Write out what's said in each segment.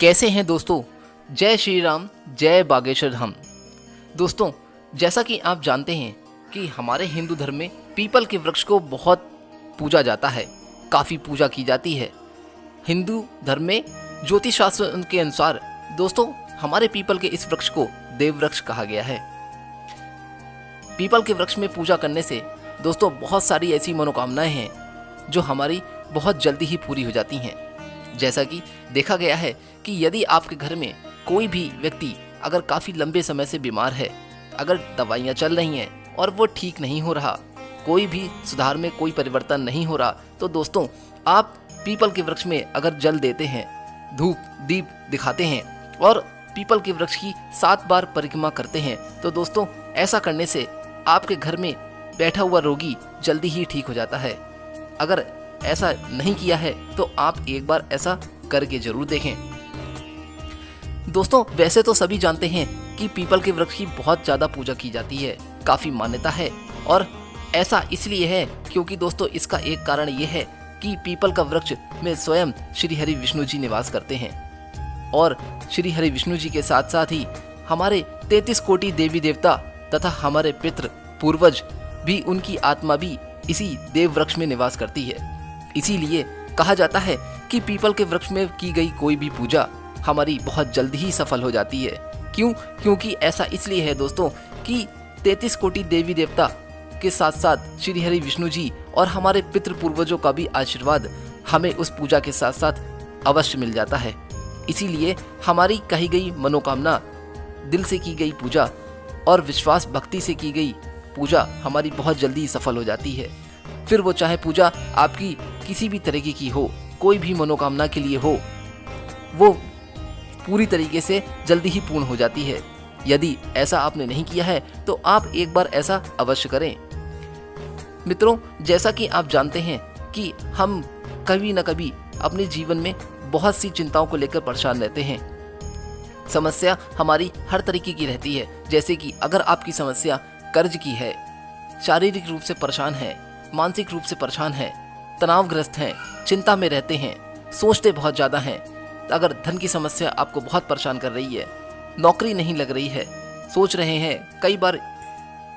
कैसे हैं दोस्तों। जय श्री राम, जय बागेश्वर धाम। दोस्तों, जैसा कि आप जानते हैं कि हमारे हिंदू धर्म में पीपल के वृक्ष को बहुत पूजा जाता है, काफ़ी पूजा की जाती है। हिंदू धर्म में ज्योतिष शास्त्र के अनुसार दोस्तों हमारे पीपल के इस वृक्ष को देव वृक्ष कहा गया है। पीपल के वृक्ष में पूजा करने से दोस्तों बहुत सारी ऐसी मनोकामनाएं हैं जो हमारी बहुत जल्दी ही पूरी हो जाती हैं। जैसा कि देखा गया है कि यदि आपके घर में कोई भी व्यक्ति अगर काफ़ी लंबे समय से बीमार है, अगर दवाइयाँ चल रही हैं और वो ठीक नहीं हो रहा, कोई भी सुधार में कोई परिवर्तन नहीं हो रहा, तो दोस्तों आप पीपल के वृक्ष में अगर जल देते हैं, धूप दीप दिखाते हैं और पीपल के वृक्ष की 7 बार परिक्रमा करते हैं, तो दोस्तों ऐसा करने से आपके घर में बैठा हुआ रोगी जल्दी ही ठीक हो जाता है। अगर ऐसा नहीं किया है तो आप एक बार ऐसा करके जरूर देखें। दोस्तों, वैसे तो सभी जानते हैं कि पीपल के वृक्ष की बहुत ज़्यादा पूजा की जाती है, काफ़ी मान्यता है। और ऐसा इसलिए है क्योंकि दोस्तों इसका एक कारण ये है कि पीपल का वृक्ष में स्वयं श्री हरि विष्णु जी निवास करते हैं और श्री हरि विष्णु जी के साथ साथ ही हमारे 33 कोटि देवी देवता तथा हमारे पितृ पूर्वज भी, उनकी आत्मा भी इसी देव वृक्ष में निवास करती है। इसीलिए कहा जाता है कि पीपल के वृक्ष में की गई कोई भी पूजा हमारी बहुत जल्दी ही सफल हो जाती है। क्यों? क्योंकि ऐसा इसलिए है दोस्तों कि 33 कोटि देवी देवता के साथ साथ श्री हरि विष्णु जी और हमारे पितृ पूर्वजों का भी आशीर्वाद हमें उस पूजा के साथ साथ अवश्य मिल जाता है। इसीलिए हमारी कही गई मनोकामना, दिल से की गई पूजा और विश्वास भक्ति से की गई पूजा हमारी बहुत जल्दी सफल हो जाती है। फिर वो चाहे पूजा आपकी किसी भी तरीके की हो, कोई भी मनोकामना के लिए हो, वो पूरी तरीके से जल्दी ही पूर्ण हो जाती है। यदि ऐसा आपने नहीं किया है तो आप एक बार ऐसा अवश्य करें। मित्रों, जैसा कि आप जानते हैं कि हम कभी न कभी अपने जीवन में बहुत सी चिंताओं को लेकर परेशान रहते हैं। समस्या हमारी हर तरीके की रहती है। जैसे कि अगर आपकी समस्या कर्ज की है, शारीरिक रूप से परेशान है, मानसिक रूप से परेशान है, तनावग्रस्त हैं, चिंता में रहते हैं, सोचते बहुत ज़्यादा हैं, अगर धन की समस्या आपको बहुत परेशान कर रही है, नौकरी नहीं लग रही है, सोच रहे हैं, कई बार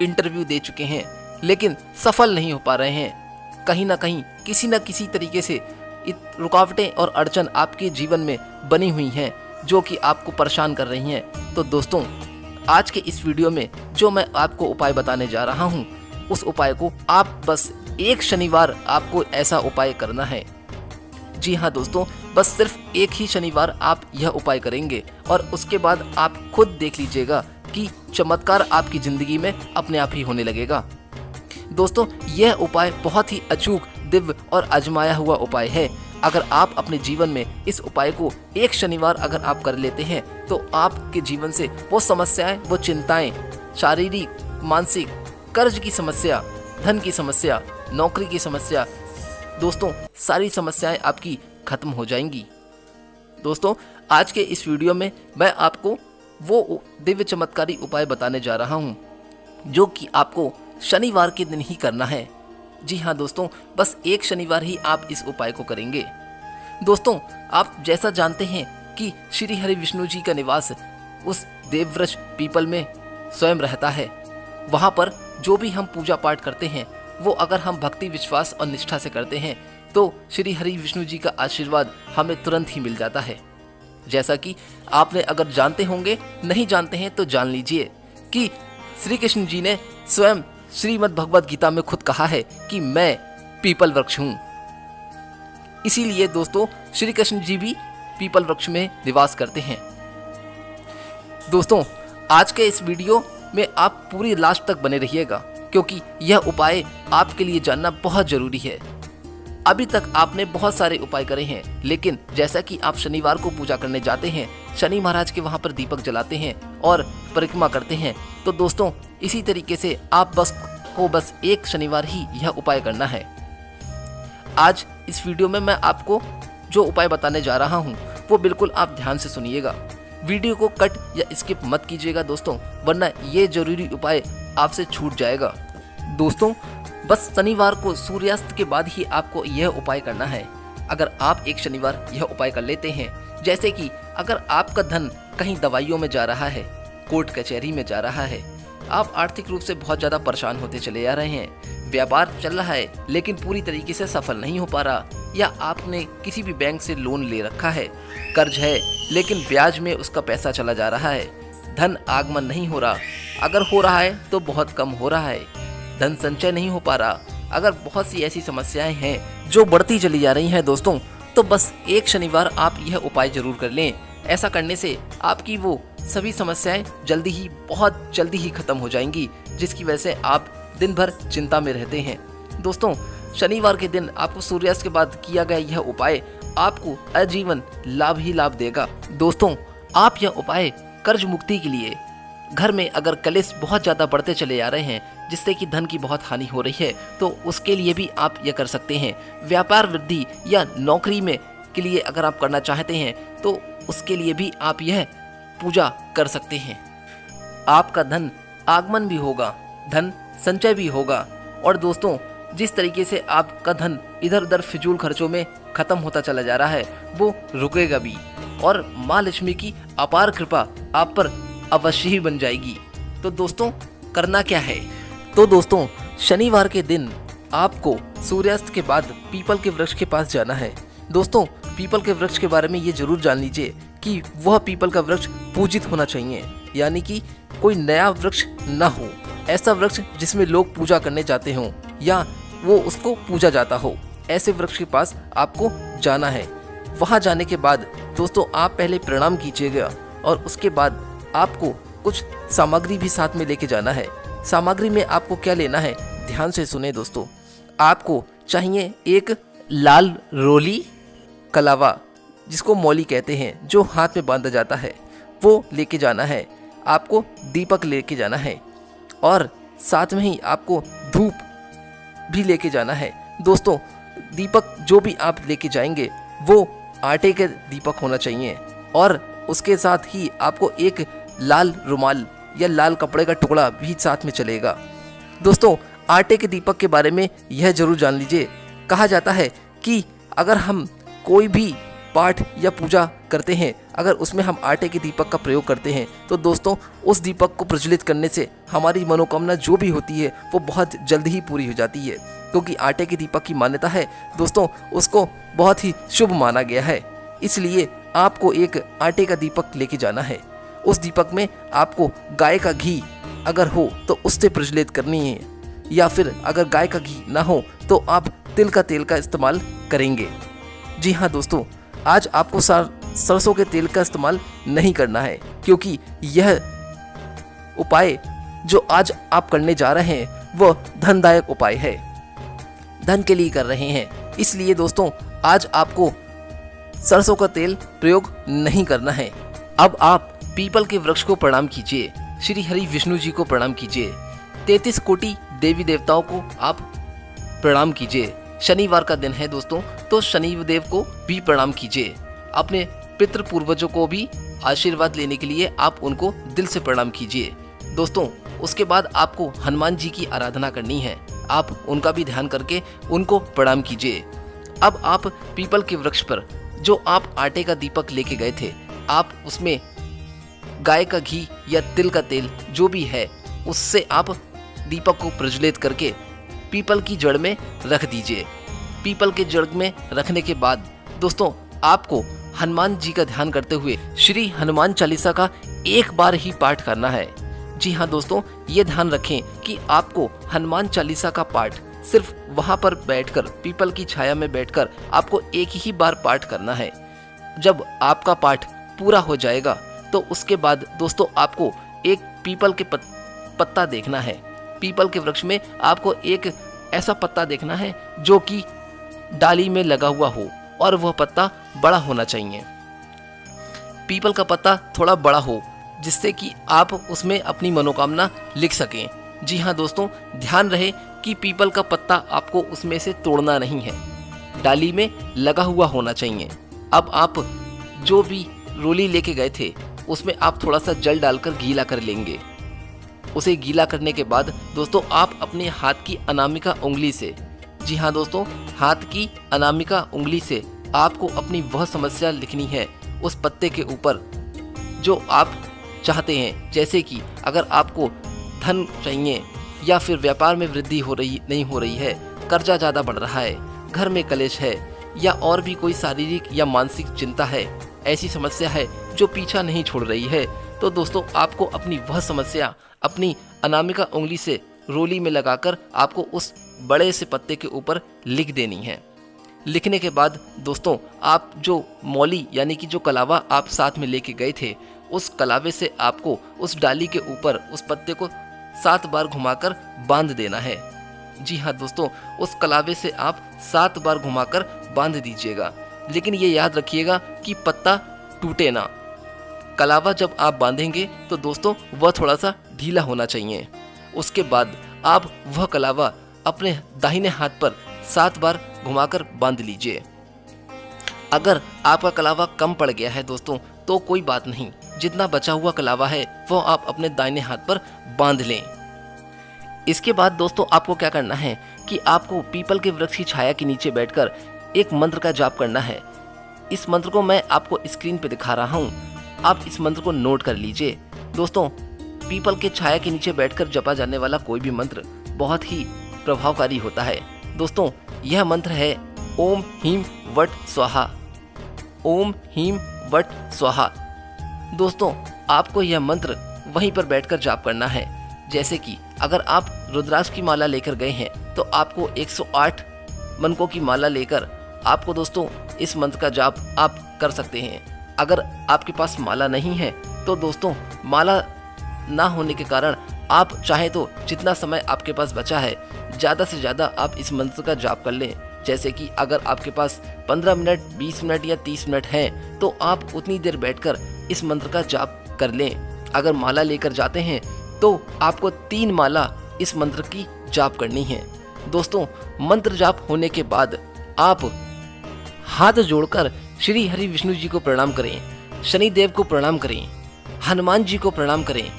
इंटरव्यू दे चुके हैं लेकिन सफल नहीं हो पा रहे हैं, कहीं ना कहीं किसी न किसी तरीके से रुकावटें और अड़चन आपके जीवन में बनी हुई हैं जो कि आपको परेशान कर रही हैं, तो दोस्तों आज के इस वीडियो में जो मैं आपको उपाय बताने जा रहा हूं, उस उपाय को आप बस एक शनिवार आपको ऐसा उपाय करना है। जी हाँ दोस्तों, बस सिर्फ एक ही शनिवार आप यह उपाय करेंगे और उसके बाद आप खुद देख लीजिएगा कि चमत्कार आपकी ज़िंदगी में अपने आप ही होने लगेगा। दोस्तों, यह उपाय बहुत ही अचूक, दिव्य और आजमाया हुआ उपाय है। अगर आप अपने जीवन में इस उपाय को एक शनिवार अगर आप कर लेते हैं तो आपके जीवन से वो समस्याएं, वो चिंताएं, शारीरिक, मानसिक, कर्ज की समस्या, धन की समस्या, नौकरी की समस्या, दोस्तों सारी समस्याएं आपकी खत्म हो जाएंगी। दोस्तों, आज के इस वीडियो में मैं आपको वो दिव्य चमत्कारी उपाय बताने जा रहा हूं जो कि आपको शनिवार के दिन ही करना है। जी हाँ दोस्तों, बस एक शनिवार ही आप इस उपाय को करेंगे। दोस्तों, आप जैसा जानते हैं कि श्री हरि विष्णु जी का निवास उस देववृक्ष पीपल में स्वयं रहता है। वहाँ पर जो भी हम पूजा पाठ करते हैं वो अगर हम भक्ति, विश्वास और निष्ठा से करते हैं तो श्री हरि विष्णु जी का आशीर्वाद हमें तुरंत ही मिल जाता है। जैसा कि आपने अगर जानते होंगे, नहीं जानते हैं तो जान लीजिए कि श्री कृष्ण जी ने स्वयं श्रीमद् भगवद गीता में खुद कहा है कि मैं पीपल वृक्ष हूँ। इसीलिए दोस्तों श्री कृष्ण जी भी पीपल वृक्ष में निवास करते हैं। दोस्तों, आज के इस वीडियो में आप पूरी लास्ट तक बने रहिएगा क्योंकि यह उपाय आपके लिए जानना बहुत जरूरी है। अभी तक आपने बहुत सारे उपाय करे हैं, लेकिन जैसा कि आप शनिवार को पूजा करने जाते हैं, शनि महाराज के वहां पर दीपक जलाते हैं और परिक्रमा करते हैं, तो दोस्तों इसी तरीके से आप बस एक शनिवार ही यह उपाय करना है। आज इस वीडियो में मैं आपको जो उपाय बताने जा रहा हूं वो बिल्कुल आप ध्यान से सुनिएगा। वीडियो को कट या स्किप मत कीजिएगा दोस्तों, वरना ये जरूरी उपाय आपसे छूट जाएगा। दोस्तों, बस शनिवार को सूर्यास्त के बाद ही आपको यह उपाय करना है। अगर आप एक शनिवार यह उपाय कर लेते हैं, जैसे कि अगर आपका धन कहीं दवाइयों में जा रहा है, कोर्ट कचहरी में जा रहा है, आप आर्थिक रूप से बहुत ज़्यादा परेशान होते चले जा रहे हैं, व्यापार चल रहा है लेकिन पूरी तरीके से सफल नहीं हो पा रहा, या आपने किसी भी बैंक से लोन ले रखा है, कर्ज है लेकिन ब्याज में उसका पैसा चला जा रहा है, धन आगमन नहीं हो रहा, अगर हो रहा है तो बहुत कम हो रहा है, धन संचय नहीं हो पा रहा, अगर बहुत सी ऐसी समस्याएं हैं जो बढ़ती चली जा रही हैं दोस्तों, तो बस एक शनिवार आप यह उपाय जरूर कर लें। ऐसा करने से आपकी वो सभी समस्याएं बहुत जल्दी ही खत्म हो जाएंगी, जिसकी वजह से आप दिन भर चिंता में रहते हैं। दोस्तों, शनिवार के दिन आपको सूर्यास्त के बाद किया गया यह उपाय आपको आजीवन लाभ ही लाभ देगा। दोस्तों, आप यह उपाय कर्ज मुक्ति के लिए, घर में अगर कलेश बहुत ज़्यादा बढ़ते चले आ रहे हैं जिससे कि धन की बहुत हानि हो रही है, तो उसके लिए भी आप यह कर सकते हैं। व्यापार वृद्धि या नौकरी में के लिए अगर आप करना चाहते हैं तो उसके लिए भी आप यह पूजा कर सकते हैं। आपका धन आगमन भी होगा, धन संचय भी होगा, और दोस्तों, जिस तरीके से आपका धन इधर उधर फिजूल खर्चों में खत्म होता चला जा रहा है वो रुकेगा भी, और माँ लक्ष्मी की अपार कृपा आप पर अवश्य ही बन जाएगी। तो दोस्तों, करना क्या है? तो दोस्तों, शनिवार के दिन आपको सूर्यास्त के बाद पीपल के वृक्ष के पास जाना है। दोस्तों, पीपल के वृक्ष के बारे में ये जरूर जान लीजिए कि वह पीपल का वृक्ष पूजित होना चाहिए, यानी कि कोई नया वृक्ष न हो, ऐसा वृक्ष जिसमें लोग पूजा करने जाते हों या वो उसको पूजा जाता हो, ऐसे वृक्ष के पास आपको जाना है। वहाँ जाने के बाद दोस्तों, आप पहले प्रणाम कीजिएगा और उसके बाद आपको कुछ सामग्री भी साथ में लेके जाना है। सामग्री में आपको क्या लेना है, ध्यान से सुने दोस्तों। आपको चाहिए एक लाल रोली कलावा, जिसको मौली कहते हैं, जो हाथ में बांधा जाता है, वो लेके जाना है। आपको दीपक लेके जाना है और साथ में ही आपको धूप भी लेके जाना है। दोस्तों, दीपक जो भी आप लेके जाएंगे वो आटे के दीपक होना चाहिए, और उसके साथ ही आपको एक लाल रुमाल या लाल कपड़े का टुकड़ा भी साथ में चलेगा। दोस्तों, आटे के दीपक के बारे में यह जरूर जान लीजिए, कहा जाता है कि अगर हम कोई भी पाठ या पूजा करते हैं, अगर उसमें हम आटे के दीपक का प्रयोग करते हैं, तो दोस्तों, उस दीपक को प्रज्वलित करने से हमारी मनोकामना जो भी होती है वो बहुत जल्दी ही पूरी हो जाती है, क्योंकि आटे के दीपक की मान्यता है दोस्तों, उसको बहुत ही शुभ माना गया है। इसलिए आपको एक आटे का दीपक लेके जाना है। उस दीपक में आपको गाय का घी अगर हो तो उससे प्रज्वलित करनी है, या फिर अगर गाय का घी ना हो तो आप तिल का तेल का इस्तेमाल करेंगे। जी हाँ दोस्तों, आज आपको सरसों के तेल का इस्तेमाल नहीं करना है, क्योंकि यह उपाय जो आज आप करने जा रहे हैं वह धनदायक उपाय है, धन के लिए कर रहे हैं। इसलिए दोस्तों, आज आपको सरसों का तेल प्रयोग नहीं करना है। अब आप पीपल के वृक्ष को प्रणाम कीजिए, श्री हरि विष्णु जी को प्रणाम कीजिए, 33 कोटि देवी देवताओं को आप प्रणाम कीजिए। शनिवार का दिन है दोस्तों, तो शनिदेव को भी प्रणाम कीजिए। अपने पितृ पूर्वजों को भी आशीर्वाद लेने के लिए आप उनको दिल से प्रणाम कीजिए। दोस्तों, उसके बाद आपको हनुमान जी की आराधना करनी है, आप उनका भी ध्यान करके उनको प्रणाम कीजिए। अब आप पीपल के वृक्ष पर जो आप आटे का दीपक लेके गए थे, आप उसमें गाय का घी या तिल का तेल जो भी है उससे आप दीपक को प्रज्वलित करके पीपल की जड़ में रख दीजिए। पीपल के जड़ में रखने के बाद दोस्तों, आपको हनुमान जी का ध्यान करते हुए श्री हनुमान चालीसा का एक बार ही पाठ करना है। जी हाँ दोस्तों, ये ध्यान रखें कि आपको हनुमान चालीसा का पाठ सिर्फ वहाँ पर बैठकर, पीपल की छाया में बैठकर आपको एक ही बार पाठ करना है। जब आपका पाठ पूरा हो जाएगा तो उसके बाद दोस्तों, आपको एक पीपल के पत्ता देखना है। पीपल के वृक्ष में आपको एक ऐसा पत्ता देखना है जो कि डाली में लगा हुआ हो, और वह पत्ता बड़ा होना चाहिए। पीपल का पत्ता थोड़ा बड़ा हो, जिससे कि आप उसमें अपनी मनोकामना लिख सकें। जी हाँ दोस्तों, ध्यान रहे कि पीपल का पत्ता आपको उसमें से तोड़ना नहीं है, डाली में लगा हुआ होना चाहिए। अब आप जो भी रोली लेके गए थे उसमें आप थोड़ा सा जल डालकर गीला कर लेंगे। उसे गीला करने के बाद दोस्तों, आप अपने हाथ की अनामिका उंगली से, जी हाँ दोस्तों, हाथ की अनामिका उंगली से आपको अपनी वह समस्या लिखनी है उस पत्ते के ऊपर जो आप चाहते हैं, जैसे कि अगर आपको धन चाहिए या फिर व्यापार में वृद्धि नहीं हो रही है, कर्जा ज़्यादा बढ़ रहा है, घर में कलेश है या और भी कोई शारीरिक या मानसिक चिंता है, ऐसी समस्या है जो पीछा नहीं छोड़ रही है, तो दोस्तों आपको अपनी वह समस्या अपनी अनामिका उंगली से रोली में लगाकर आपको उस बड़े से पत्ते के ऊपर लिख देनी है। लिखने के बाद दोस्तों आप जो मौली यानी कि जो कलावा आप साथ में लेके गए थे, उस कलावे से आपको उस डाली के ऊपर उस पत्ते को 7 बार घुमाकर बांध देना है। जी हाँ दोस्तों, उस कलावे से आप 7 बार घुमाकर बांध दीजिएगा, लेकिन ये याद रखिएगा कि पत्ता टूटे ना। कलावा जब आप बांधेंगे तो दोस्तों वह थोड़ा सा ढीला होना चाहिए। उसके बाद आप वह कलावा अपने दाहिने हाथ पर 7 बार घुमाकर बांध लीजिए। अगर आपका कलावा कम पड़ गया है दोस्तों तो कोई बात नहीं, जितना बचा हुआ कलावा है वो आप अपने दाहिने हाथ पर बांध लें। इसके बाद दोस्तों आपको क्या करना है कि आपको पीपल के वृक्ष की छाया के नीचे बैठकर एक मंत्र का जाप करना है। इस मंत्र को मैं आपको स्क्रीन पे दिखा रहा हूँ, आप इस मंत्र को नोट कर लीजिए। दोस्तों पीपल के छाया के नीचे बैठकर जपा जाने वाला कोई भी मंत्र बहुत ही प्रभावकारी होता है। दोस्तों यह मंत्र है ओम ह्रीं वट स्वाहा, ओम ह्रीं वट स्वाहा। दोस्तों आपको यह मंत्र वहीं पर बैठकर जाप करना है। जैसे कि अगर आप रुद्राक्ष की माला लेकर गए हैं तो आपको 108 मनकों की माला लेकर आपको दोस्तों इस मंत्र का जाप आप कर सकते हैं। अगर आपके पास माला नहीं है तो दोस्तों माला ना होने के कारण आप चाहे तो जितना समय आपके पास बचा है ज़्यादा से ज़्यादा आप इस मंत्र का जाप कर लें। जैसे कि अगर आपके पास 15 मिनट, 20 मिनट या 30 मिनट हैं तो आप उतनी देर बैठकर इस मंत्र का जाप कर लें। अगर माला लेकर जाते हैं तो आपको 3 माला इस मंत्र की जाप करनी है। दोस्तों मंत्र जाप होने के बाद आप हाथ जोड़कर श्री हरि विष्णु जी को प्रणाम करें, शनिदेव को प्रणाम करें, हनुमान जी को प्रणाम करें,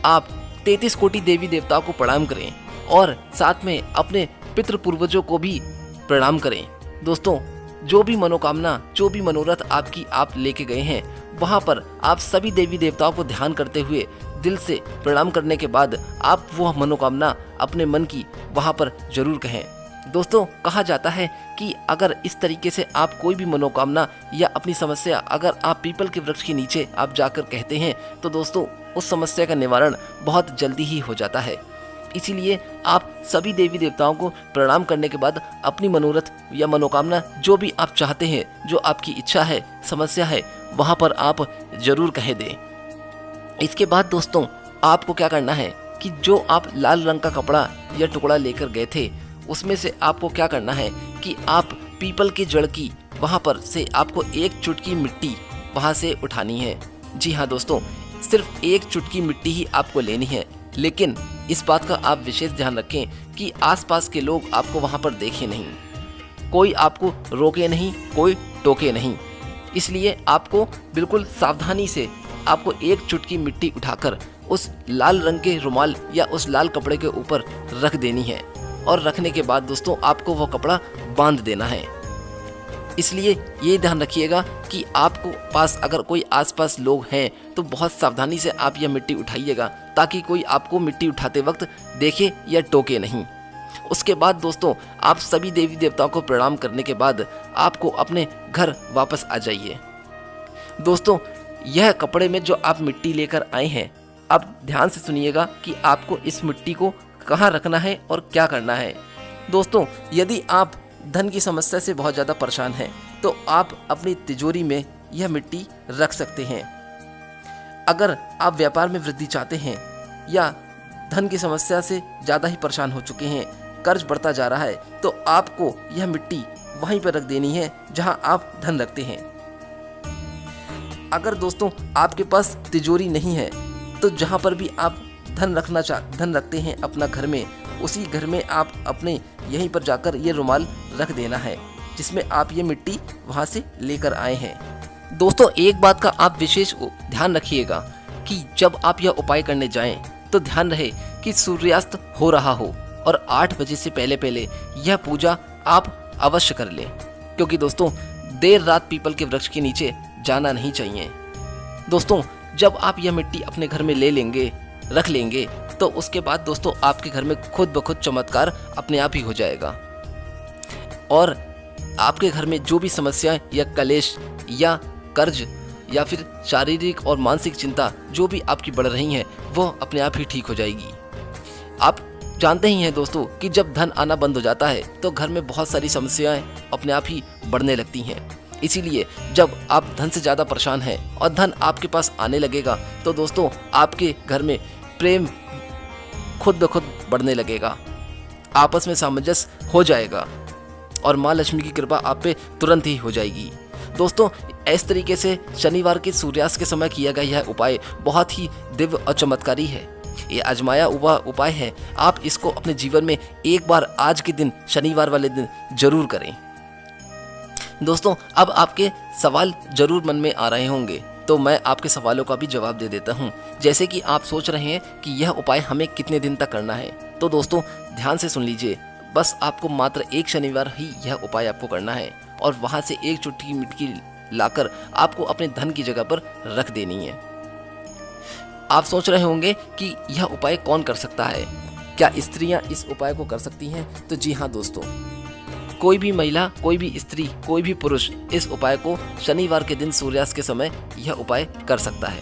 आप 33 कोटि देवी देवताओं को प्रणाम करें और साथ में अपने पितृ पूर्वजों को भी प्रणाम करें। दोस्तों जो भी मनोकामना, जो भी मनोरथ आपकी आप लेके गए हैं, वहाँ पर आप सभी देवी देवताओं को ध्यान करते हुए दिल से प्रणाम करने के बाद आप वह मनोकामना अपने मन की वहाँ पर जरूर कहें। दोस्तों कहा जाता है कि अगर इस तरीके से आप कोई भी मनोकामना या अपनी समस्या अगर आप पीपल के वृक्ष के नीचे आप जाकर कहते हैं तो दोस्तों उस समस्या का निवारण बहुत जल्दी ही हो जाता है। इसीलिए आप सभी देवी देवताओं को प्रणाम करने के बाद अपनी मनोरथ या मनोकामना जो भी आप चाहते हैं, जो आपकी इच्छा है, समस्या है, वहाँ पर आप जरूर कह दें। इसके बाद दोस्तों आपको क्या करना है कि जो आप लाल रंग का कपड़ा या टुकड़ा लेकर गए थे उसमें से आपको क्या करना है कि आप पीपल की जड़ की वहाँ पर से आपको 1 चुटकी मिट्टी वहाँ से उठानी है। जी हाँ दोस्तों, सिर्फ 1 चुटकी मिट्टी ही आपको लेनी है, लेकिन इस बात का आप विशेष ध्यान रखें कि आसपास के लोग आपको वहाँ पर देखें नहीं, कोई आपको रोके नहीं, कोई टोके नहीं। इसलिए आपको बिल्कुल सावधानी से आपको 1 चुटकी मिट्टी उठाकर उस लाल रंग के रुमाल या उस लाल कपड़े के ऊपर रख देनी है और रखने के बाद दोस्तों आपको वह कपड़ा बांध देना है। इसलिए ये ध्यान रखिएगा कि आपको पास अगर कोई आसपास लोग हैं तो बहुत सावधानी से आप यह मिट्टी उठाइएगा ताकि कोई आपको मिट्टी उठाते वक्त देखे या टोके नहीं। उसके बाद दोस्तों आप सभी देवी देवताओं को प्रणाम करने के बाद आपको अपने घर वापस आ जाइए। दोस्तों यह कपड़े में जो आप मिट्टी लेकर आए हैं, अब ध्यान से सुनिएगा कि आपको इस मिट्टी को कहाँ रखना है और क्या करना है। दोस्तों यदि आप धन की समस्या से बहुत ज़्यादा परेशान हैं तो आप अपनी तिजोरी में यह मिट्टी रख सकते हैं। अगर आप व्यापार में वृद्धि चाहते हैं या धन की समस्या से ज़्यादा ही परेशान हो चुके हैं, कर्ज बढ़ता जा रहा है, तो आपको यह मिट्टी वहीं पर रख देनी है जहां आप धन रखते हैं। अगर दोस्तों आपके पास तिजोरी नहीं है तो जहां पर भी आप धन रखते हैं अपना घर में, उसी घर में आप अपने यहीं पर जाकर ये रुमाल रख देना है जिसमें आप ये मिट्टी वहां से लेकर आए हैं। दोस्तों एक बात का आप विशेष ध्यान रखिएगा कि जब आप यह उपाय करने जाएं तो ध्यान रहे कि सूर्यास्त हो रहा हो और 8 बजे से पहले यह पूजा आप अवश्य कर लें, क्योंकि दोस्तों देर रात पीपल के वृक्ष के नीचे जाना नहीं चाहिए। दोस्तों, जब आप यह मिट्टी अपने घर में ले लेंगे, रख लेंगे, तो उसके बाद दोस्तों आपके घर में खुद ब खुद चमत्कार अपने आप ही हो जाएगा और आपके घर में जो भी समस्याएं या कलेश या कर्ज या फिर शारीरिक और मानसिक चिंता जो भी आपकी बढ़ रही हैं वो अपने आप ही ठीक हो जाएगी। आप जानते ही हैं दोस्तों कि जब धन आना बंद हो जाता है तो घर में बहुत सारी समस्याएं अपने आप ही बढ़ने लगती हैं। इसीलिए जब आप धन से ज़्यादा परेशान हैं और धन आपके पास आने लगेगा तो दोस्तों आपके घर में प्रेम खुद ब खुद बढ़ने लगेगा, आपस में सामंजस्य हो जाएगा और माँ लक्ष्मी की कृपा आप पे तुरंत ही हो जाएगी। दोस्तों, इस तरीके से शनिवार के सूर्यास्त के समय किया गया यह उपाय बहुत ही दिव्य और चमत्कारी है। ये आजमाया हुआ उपाय है, आप इसको अपने जीवन में एक बार आज के दिन शनिवार वाले दिन जरूर करें। दोस्तों, अब आपके सवाल जरूर मन में आ रहे होंगे तो मैं आपके सवालों का भी जवाब दे देता हूं। जैसे कि आप सोच रहे हैं कि यह उपाय हमें कितने दिन तक करना है, तो दोस्तों ध्यान से सुन लीजिए। बस आपको मात्र एक शनिवार ही यह उपाय आपको करना है और वहां से एक चुटकी मिट्टी लाकर आपको अपने धन की जगह पर रख देनी है। आप सोच रहे होंगे कि यह उपाय कौन कर सकता है, क्या स्त्रियां इस उपाय को कर सकती हैं? तो जी हाँ दोस्तों, कोई भी महिला, कोई भी स्त्री, कोई भी पुरुष इस उपाय को शनिवार के दिन सूर्यास्त के समय यह उपाय कर सकता है।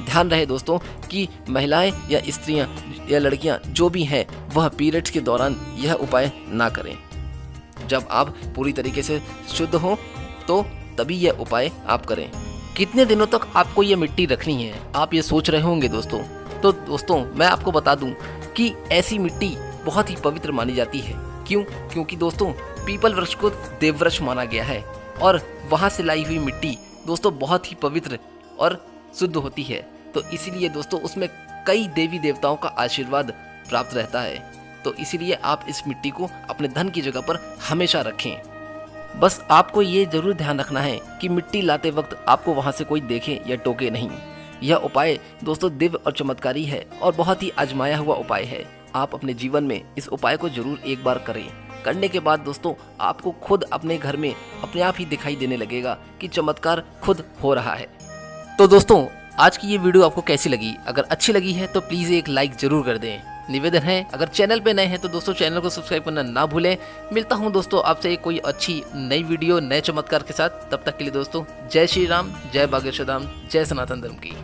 ध्यान रहे दोस्तों कि महिलाएं या स्त्रियां या लड़कियां जो भी हैं वह पीरियड्स के दौरान यह उपाय ना करें। जब आप पूरी तरीके से शुद्ध हो तो तभी यह उपाय आप करें। कितने दिनों तक आपको ये मिट्टी रखनी है, आप ये सोच रहे होंगे दोस्तों। तो दोस्तों मैं आपको बता दूं कि ऐसी मिट्टी बहुत ही पवित्र मानी जाती है। क्यों? क्योंकि दोस्तों पीपल वृक्ष को देव वृक्ष माना गया है और वहां से लाई हुई मिट्टी दोस्तों बहुत ही पवित्र और शुद्ध होती है। तो इसीलिए दोस्तों उसमें कई देवी देवताओं का आशीर्वाद प्राप्त रहता है। तो इसीलिए आप इस मिट्टी को अपने धन की जगह पर हमेशा रखें। बस आपको ये जरूर ध्यान रखना है कि मिट्टी लाते वक्त आपको वहां से कोई देखे या टोके नहीं। यह उपाय दोस्तों दिव्य और चमत्कारी है और बहुत ही आजमाया हुआ उपाय है। आप अपने जीवन में इस उपाय को जरूर एक बार करें। करने के बाद दोस्तों आपको खुद अपने घर में अपने आप ही दिखाई देने लगेगा कि चमत्कार खुद हो रहा है। तो दोस्तों आज की ये वीडियो आपको कैसी लगी? अगर अच्छी लगी है तो प्लीज़ एक लाइक जरूर कर दें। निवेदन है अगर चैनल पे नए हैं तो दोस्तों चैनल को सब्सक्राइब करना ना भूलें। मिलता हूँ दोस्तों आपसे कोई अच्छी नई वीडियो नए चमत्कार के साथ। तब तक के लिए दोस्तों जय श्री राम, जय बागेश्वर धाम, जय सनातन धर्म की।